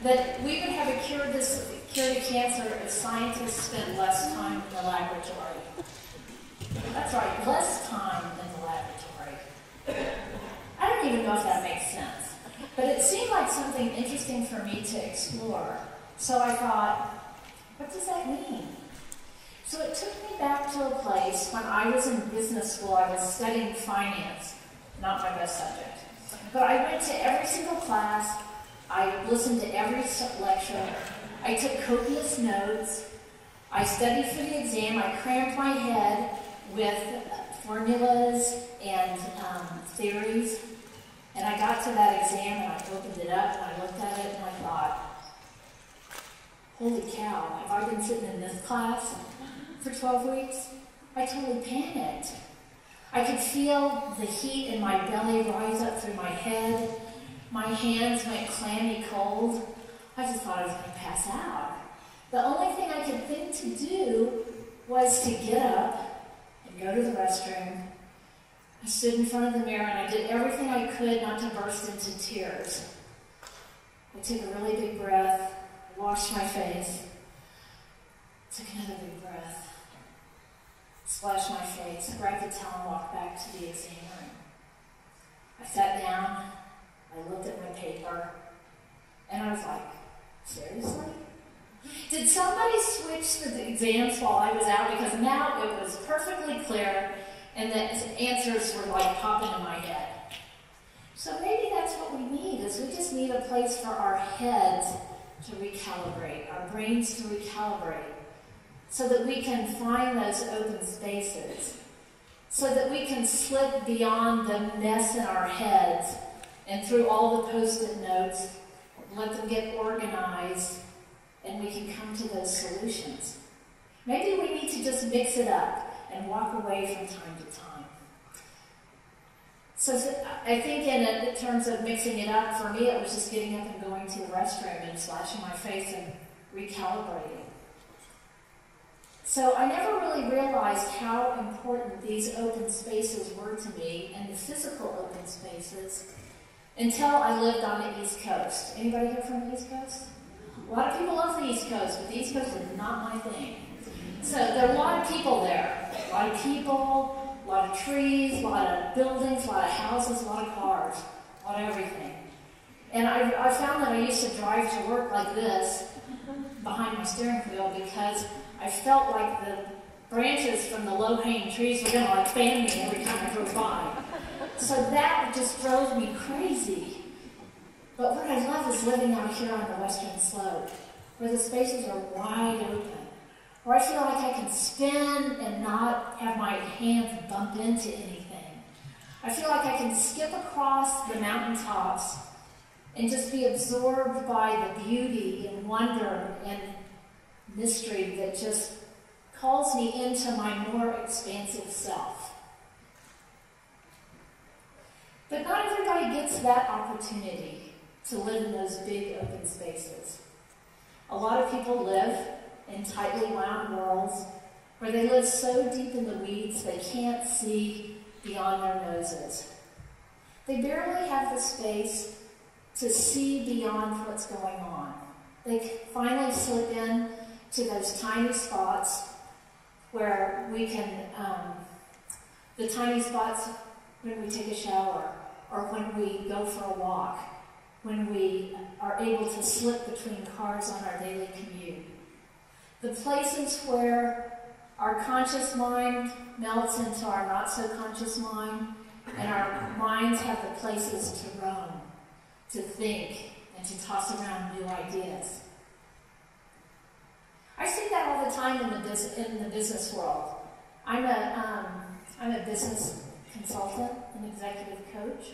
that we would have a cure to cancer if scientists spent less time in the laboratory. That's right, less time in the laboratory. I don't even know if that makes sense, but it seemed like something interesting for me to explore. So I thought, what does that mean? So it took me back to a place when I was in business school. I was studying finance, not my best subject. But I went to every single class, I listened to every lecture, I took copious notes, I studied for the exam, I crammed my head with formulas and theories, and I got to that exam and I opened it up and I looked at it and I thought, holy cow, have I been sitting in this class for 12 weeks? I totally panicked. I could feel the heat in my belly rise up through my head. My hands went clammy cold. I just thought I was going to pass out. The only thing I could think to do was to get up and go to the restroom. I stood in front of the mirror and I did everything I could not to burst into tears. I took a really big breath, washed my face, took another big breath, splashed my face, grabbed the towel and walked back to the exam room. I sat down, I looked at my paper, and I was like, seriously? Did somebody switch the exams while I was out? Because now it was perfectly clear and the answers were like popping in my head. So maybe that's what we need, is we just need a place for our heads to recalibrate, our brains to recalibrate, so that we can find those open spaces, so that we can slip beyond the mess in our heads and through all the Post-it notes, let them get organized, and we can come to those solutions. Maybe we need to just mix it up and walk away from time to time. So I think in terms of mixing it up, for me it was just getting up and going to the restroom and slashing my face and recalibrating. So I never really realized how important these open spaces were to me, and the physical open spaces, until I lived on the East Coast. Anybody here from the East Coast? A lot of people love the East Coast, but the East Coast is not my thing. So there are a lot of people there. A lot of people, a lot of trees, a lot of buildings, a lot of houses, a lot of cars, a lot of everything. And I found that I used to drive to work like this, behind my steering wheel, because I felt like the branches from the low-hanging trees were going to like fan me every time I drove by. So that just drove me crazy. But what I love is living out here on the western slope, where the spaces are wide open, where I feel like I can spin and not have my hands bump into anything. I feel like I can skip across the mountaintops and just be absorbed by the beauty and wonder and mystery that just calls me into my more expansive self. But not everybody gets that opportunity to live in those big open spaces. A lot of people live in tightly wound worlds where they live so deep in the weeds they can't see beyond their noses. They barely have the space to see beyond what's going on. They finally slip in to those tiny spots where we can, the tiny spots when we take a shower, or when we go for a walk, when we are able to slip between cars on our daily commute. The places where our conscious mind melts into our not-so-conscious mind, and our minds have the places to roam, to think, and to toss around new ideas. I see that all the time in the business world. I'm a business consultant, an executive coach,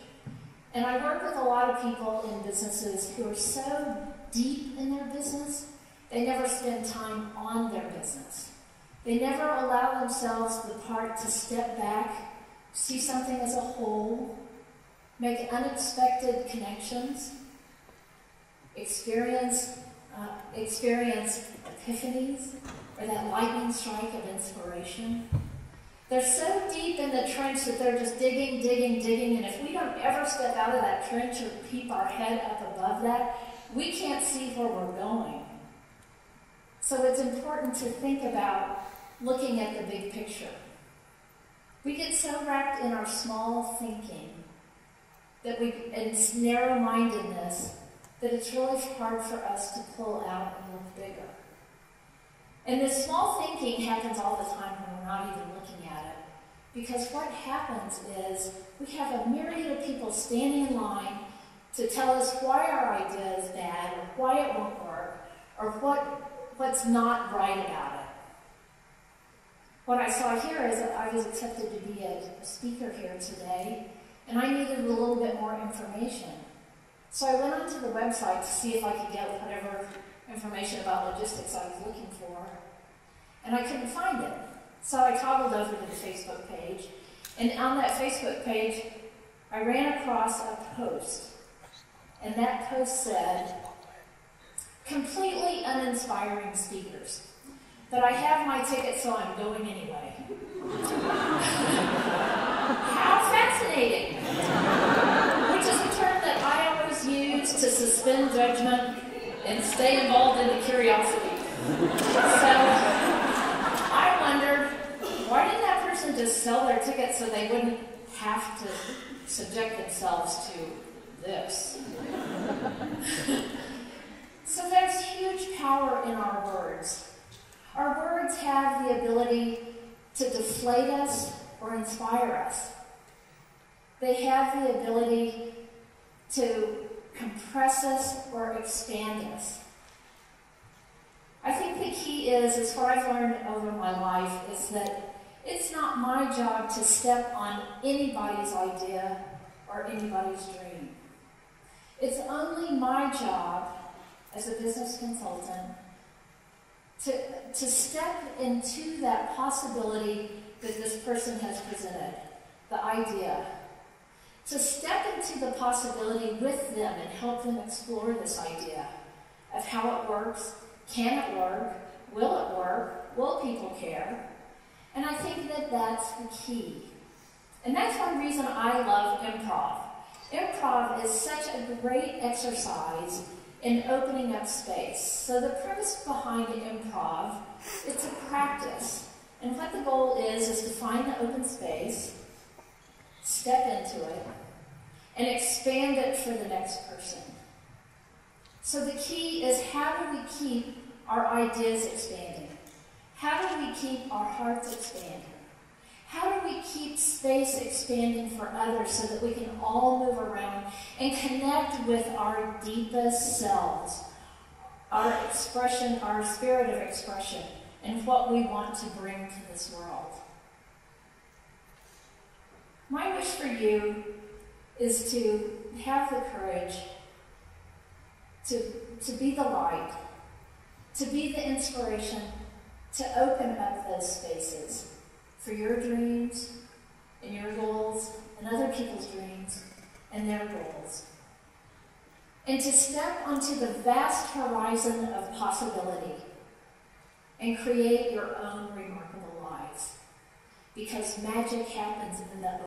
and I work with a lot of people in businesses who are so deep in their business, they never spend time on their business. They never allow themselves the part to step back, see something as a whole, make unexpected connections, experience epiphanies, or that lightning strike of inspiration. They're so deep in the trench that they're just digging, and if we don't ever step out of that trench or keep our head up above that, we can't see where we're going. So it's important to think about looking at the big picture. We get so wrapped in our small thinking and narrow-mindedness that it's really hard for us to pull out and look bigger. And this small thinking happens all the time when we're not even looking at it. Because what happens is we have a myriad of people standing in line to tell us why our idea is bad, or why it won't work, or what's not right about it. What I saw here is that I was accepted to be a speaker here today, and I needed a little bit more information. So I went onto the website to see if I could get whatever information about logistics I was looking for, and I couldn't find it. So I toggled over to the Facebook page, and on that Facebook page, I ran across a post, and that post said, "Completely uninspiring speakers, but I have my ticket, so I'm going anyway." How fascinating! Which is a term that I always use to suspend judgment and stay involved in the curiosity. So I wondered, why didn't that person just sell their ticket so they wouldn't have to subject themselves to this? So there's huge power in our words. Our words have the ability to deflate us or inspire us. They have the ability to compress us or expand us. I think the key is what I've learned over my life, is that it's not my job to step on anybody's idea or anybody's dream. It's only my job as a business consultant to step into that possibility that this person has presented, the idea. To step into the possibility with them and help them explore this idea of how it works, can it work, will it work, will people care? And I think that that's the key. And that's one reason I love improv. Improv is such a great exercise in opening up space. So the premise behind improv, it's a practice. And what the goal is to find the open space, step into it, and expand it for the next person. So the key is, how do we keep our ideas expanding? How do we keep our hearts expanding? How do we keep space expanding for others so that we can all move around and connect with our deepest selves, our expression, our spirit of expression, and what we want to bring to this world? My wish for you is to have the courage to be the light, to be the inspiration, to open up those spaces for your dreams and your goals and other people's dreams and their goals. And to step onto the vast horizon of possibility and create your own remarkable lives. Because magic happens in the